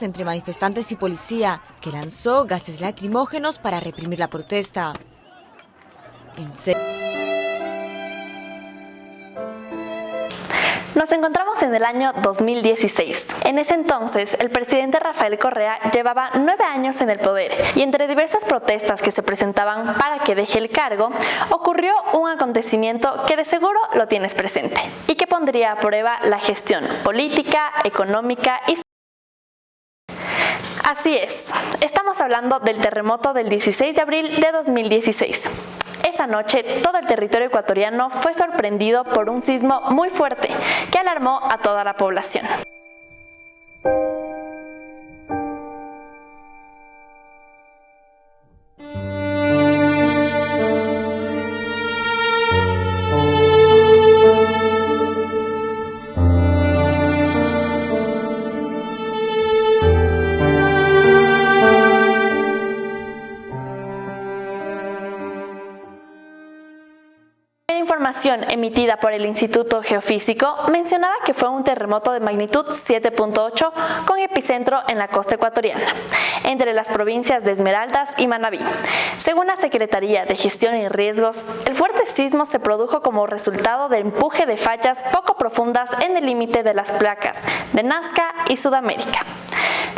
Entre manifestantes y policía, que lanzó gases lacrimógenos para reprimir la protesta. Nos encontramos en el año 2016. En ese entonces, el presidente Rafael Correa llevaba 9 años en el poder y entre diversas protestas que se presentaban para que deje el cargo, ocurrió un acontecimiento que de seguro lo tienes presente y que pondría a prueba la gestión política, económica y... Así es, estamos hablando del terremoto del 16 de abril de 2016. Esa noche, todo el territorio ecuatoriano fue sorprendido por un sismo muy fuerte que alarmó a toda la población. Información emitida por el Instituto Geofísico mencionaba que fue un terremoto de magnitud 7.8 con epicentro en la costa ecuatoriana, entre las provincias de Esmeraldas y Manabí. Según la Secretaría de Gestión y Riesgos, el fuerte sismo se produjo como resultado del empuje de fallas poco profundas en el límite de las placas de Nazca y Sudamérica,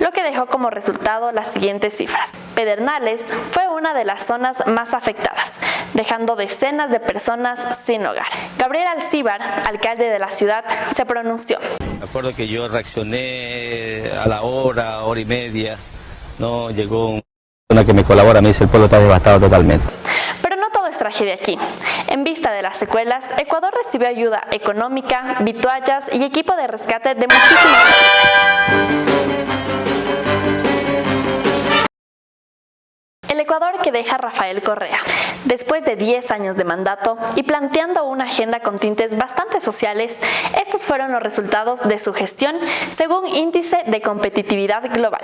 lo que dejó como resultado las siguientes cifras. Pedernales fue una de las zonas más afectadas, dejando decenas de personas sin hogar. Gabriel Alcíbar, alcalde de la ciudad, se pronunció. Me acuerdo que yo reaccioné a la hora y media, no llegó una que me colabora, me dice el pueblo está devastado totalmente. Pero no todo es tragedia aquí. En vista de las secuelas, Ecuador recibió ayuda económica, vituallas y equipo de rescate de muchísimos países. El Ecuador que deja Rafael Correa, después de 10 años de mandato y planteando una agenda con tintes bastante sociales, estos fueron los resultados de su gestión según Índice de Competitividad Global.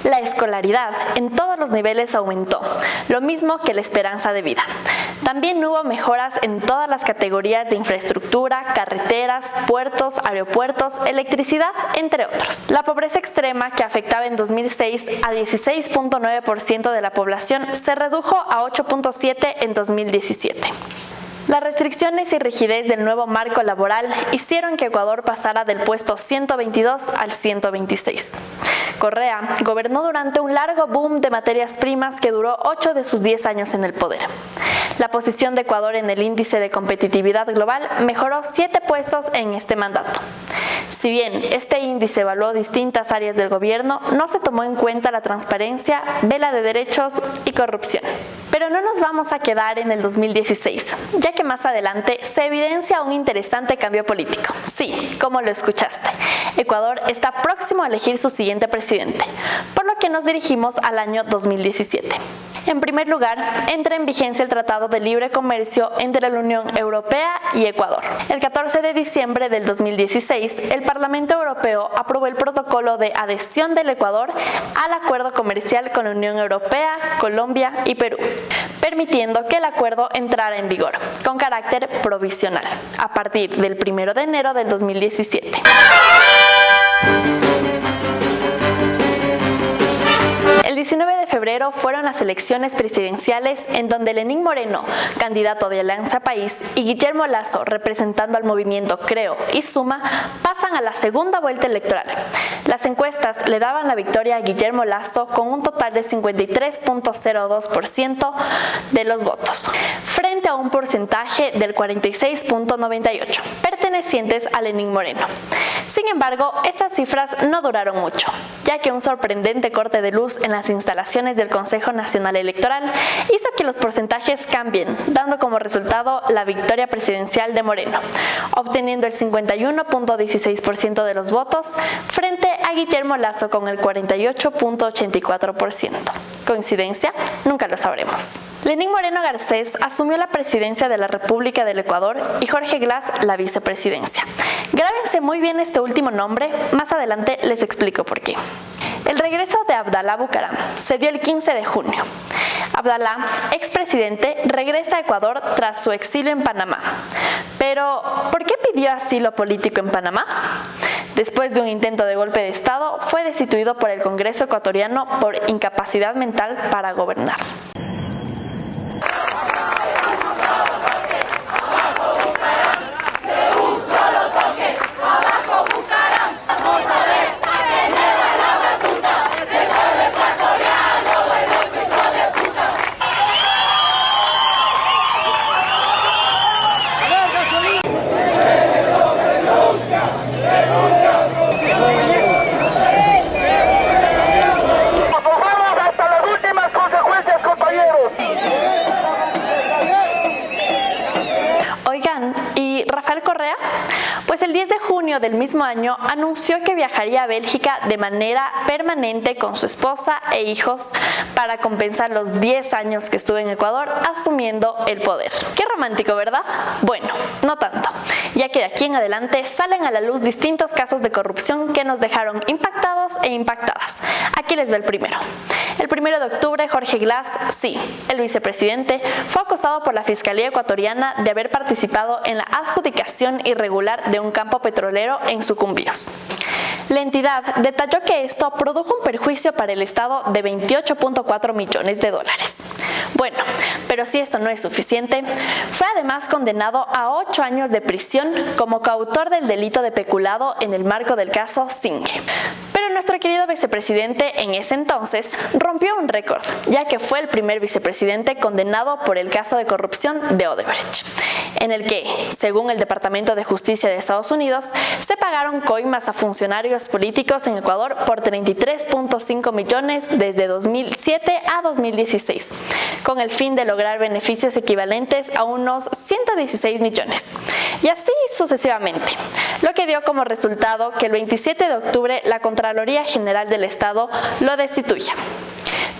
La escolaridad en todos los niveles aumentó, lo mismo que la esperanza de vida. También hubo mejoras en todas las categorías de infraestructura, carreteras, puertos, aeropuertos, electricidad, entre otros. La pobreza extrema, que afectaba en 2006 a 16.9% de la población, se redujo a 8.7% en 2017. Las restricciones y rigidez del nuevo marco laboral hicieron que Ecuador pasara del puesto 122 al 126. Correa gobernó durante un largo boom de materias primas que duró 8 de sus 10 años en el poder. La posición de Ecuador en el índice de competitividad global mejoró 7 puestos en este mandato. Si bien este índice evaluó distintas áreas del gobierno, no se tomó en cuenta la transparencia, vela de derechos y corrupción. Pero no nos vamos a quedar en el 2016, ya que más adelante se evidencia un interesante cambio político. Sí, como lo escuchaste, Ecuador está próximo a elegir su siguiente presidente, por lo que nos dirigimos al año 2017. En primer lugar, entra en vigencia el Tratado de Libre Comercio entre la Unión Europea y Ecuador. El 14 de diciembre del 2016, el Parlamento Europeo aprobó el protocolo de adhesión del Ecuador al acuerdo comercial con la Unión Europea, Colombia y Perú, permitiendo que el acuerdo entrara en vigor, con carácter provisional, a partir del 1 de enero del 2017. El 19 de febrero fueron las elecciones presidenciales en donde Lenín Moreno, candidato de Alianza País, y Guillermo Lasso, representando al movimiento Creo y Suma, pasan a la segunda vuelta electoral. Las encuestas le daban la victoria a Guillermo Lasso con un total de 53.02% de los votos, frente a un porcentaje del 46.98%, pertenecientes a Lenín Moreno. Sin embargo, estas cifras no duraron mucho, ya que un sorprendente corte de luz en las instalaciones del Consejo Nacional Electoral hizo que los porcentajes cambien, dando como resultado la victoria presidencial de Moreno, obteniendo el 51.16% de los votos frente a Guillermo Lasso con el 48.84%. ¿Coincidencia? Nunca lo sabremos. Lenín Moreno Garcés asumió la presidencia de la República del Ecuador y Jorge Glass la vicepresidencia. Grábense muy bien este último nombre, más adelante les explico por qué. El regreso de Abdalá Bucaram se dio el 15 de junio. Abdalá, expresidente, regresa a Ecuador tras su exilio en Panamá. Pero, ¿por qué pidió pidió asilo político en Panamá. Después de un intento de golpe de Estado, fue destituido por el Congreso ecuatoriano por incapacidad mental para gobernar. Pues el 10 de junio del mismo año anunció que viajaría a Bélgica de manera permanente con su esposa e hijos para compensar los 10 años que estuvo en Ecuador asumiendo el poder. Qué romántico, ¿verdad? Bueno, no tanto, ya que de aquí en adelante salen a la luz distintos casos de corrupción que nos dejaron impactados e impactadas. Aquí les va el primero. El 1 de octubre, Jorge Glass, sí, el vicepresidente, fue acusado por la Fiscalía ecuatoriana de haber participado en la adjudicación irregular de un campo petrolero en Sucumbíos. La entidad detalló que esto produjo un perjuicio para el Estado de $28.4 millones. Bueno, pero si esto no es suficiente, fue además condenado a 8 años de prisión como coautor del delito de peculado en el marco del caso Zingue. Pero nuestro querido vicepresidente en ese entonces rompió un récord, ya que fue el primer vicepresidente condenado por el caso de corrupción de Odebrecht, en el que, según el Departamento de Justicia de Estados Unidos, se pagaron coimas a funcionarios políticos en Ecuador por 33.5 millones desde 2007 a 2016, con el fin de lograr beneficios equivalentes a unos 116 millones. Y así sucesivamente, lo que dio como resultado que el 27 de octubre la Contraloría General del Estado lo destituya.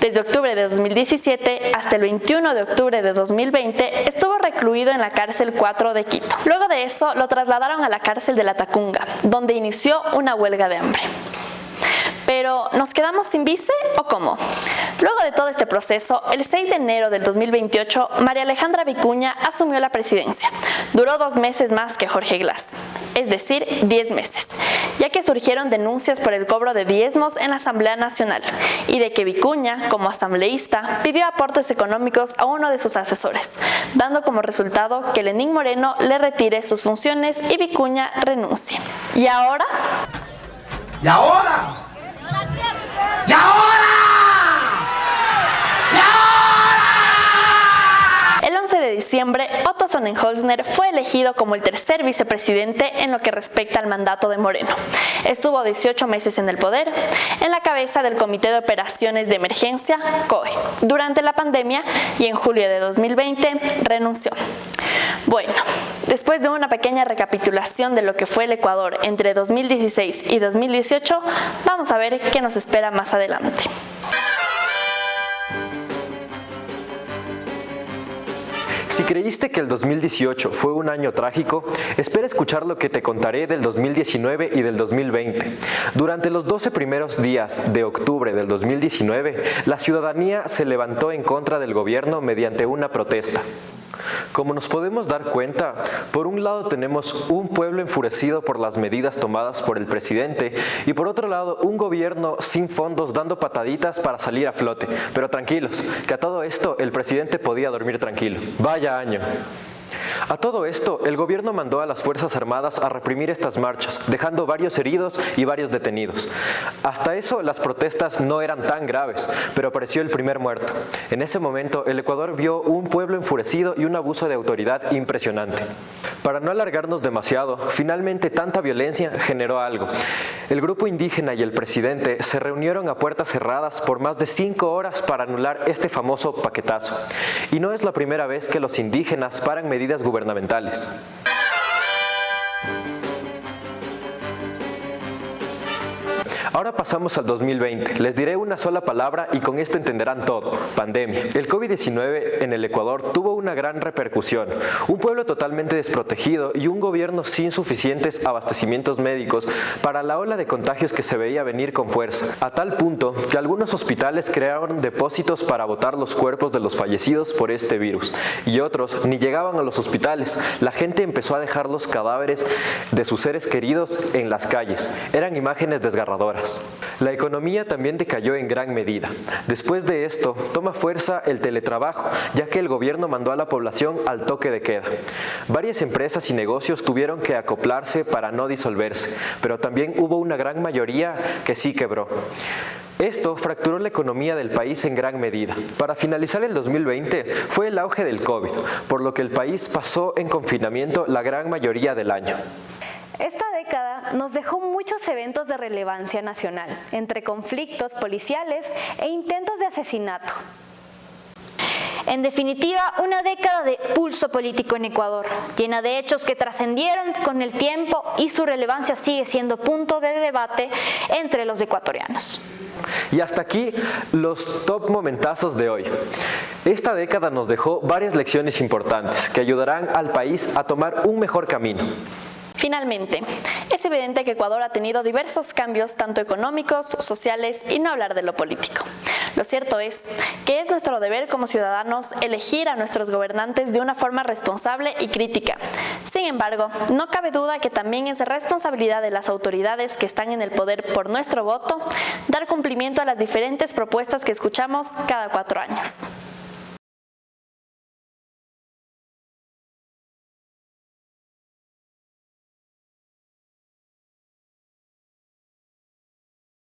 Desde octubre de 2017 hasta el 21 de octubre de 2020 estuvo recluido en la cárcel 4 de Quito. Luego de eso lo trasladaron a la cárcel de La Tacunga, donde inició una huelga de hambre. Pero, ¿nos quedamos sin vice o cómo? Luego de todo este proceso, el 6 de enero del 2028, María Alejandra Vicuña asumió la presidencia. Duró 2 meses más que Jorge Glass, es decir, 10 meses, ya que surgieron denuncias por el cobro de diezmos en la Asamblea Nacional y de que Vicuña, como asambleísta, pidió aportes económicos a uno de sus asesores, dando como resultado que Lenín Moreno le retire sus funciones y Vicuña renuncie. ¿Y ahora? ¿Y ahora? ¡Y ahora! ¡Y ahora! El 11 de diciembre, Otto Sonnenholzner fue elegido como el tercer vicepresidente en lo que respecta al mandato de Moreno. Estuvo 18 meses en el poder, en la cabeza del Comité de Operaciones de Emergencia, COE, durante la pandemia, y en julio de 2020 renunció. Bueno, después de una pequeña recapitulación de lo que fue el Ecuador entre 2016 y 2018, vamos a ver qué nos espera más adelante. Si creíste que el 2018 fue un año trágico, espera escuchar lo que te contaré del 2019 y del 2020. Durante los 12 primeros días de octubre del 2019, la ciudadanía se levantó en contra del gobierno mediante una protesta. Como nos podemos dar cuenta, por un lado tenemos un pueblo enfurecido por las medidas tomadas por el presidente y por otro lado un gobierno sin fondos dando pataditas para salir a flote. Pero tranquilos, que a todo esto el presidente podía dormir tranquilo. Vaya año. A todo esto, el gobierno mandó a las Fuerzas Armadas a reprimir estas marchas, dejando varios heridos y varios detenidos. Hasta eso, las protestas no eran tan graves, pero apareció el primer muerto. En ese momento, el Ecuador vio un pueblo enfurecido y un abuso de autoridad impresionante. Para no alargarnos demasiado, finalmente tanta violencia generó algo. El grupo indígena y el presidente se reunieron a puertas cerradas por más de 5 horas para anular este famoso paquetazo. Y no es la primera vez que los indígenas paran medidas gubernamentales. Ahora pasamos al 2020. Les diré una sola palabra y con esto entenderán todo: pandemia. El COVID-19 en el Ecuador tuvo una gran repercusión. Un pueblo totalmente desprotegido y un gobierno sin suficientes abastecimientos médicos para la ola de contagios que se veía venir con fuerza, a tal punto que algunos hospitales crearon depósitos para botar los cuerpos de los fallecidos por este virus, y otros ni llegaban a los hospitales. La gente empezó a dejar los cadáveres de sus seres queridos en las calles. Eran imágenes desgarradoras. La economía también decayó en gran medida. Después de esto, toma fuerza el teletrabajo, ya que el gobierno mandó a la población al toque de queda. Varias empresas y negocios tuvieron que acoplarse para no disolverse, pero también hubo una gran mayoría que sí quebró. Esto fracturó la economía del país en gran medida. Para finalizar el 2020 fue el auge del COVID, por lo que el país pasó en confinamiento la gran mayoría del año. Esta década nos dejó muchos eventos de relevancia nacional, entre conflictos policiales e intentos de asesinato. En definitiva, una década de pulso político en Ecuador, llena de hechos que trascendieron con el tiempo y su relevancia sigue siendo punto de debate entre los ecuatorianos. Y hasta aquí los top momentazos de hoy. Esta década nos dejó varias lecciones importantes que ayudarán al país a tomar un mejor camino. Finalmente, es evidente que Ecuador ha tenido diversos cambios, tanto económicos, sociales y no hablar de lo político. Lo cierto es que es nuestro deber como ciudadanos elegir a nuestros gobernantes de una forma responsable y crítica. Sin embargo, no cabe duda que también es responsabilidad de las autoridades que están en el poder por nuestro voto dar cumplimiento a las diferentes propuestas que escuchamos cada 4 años.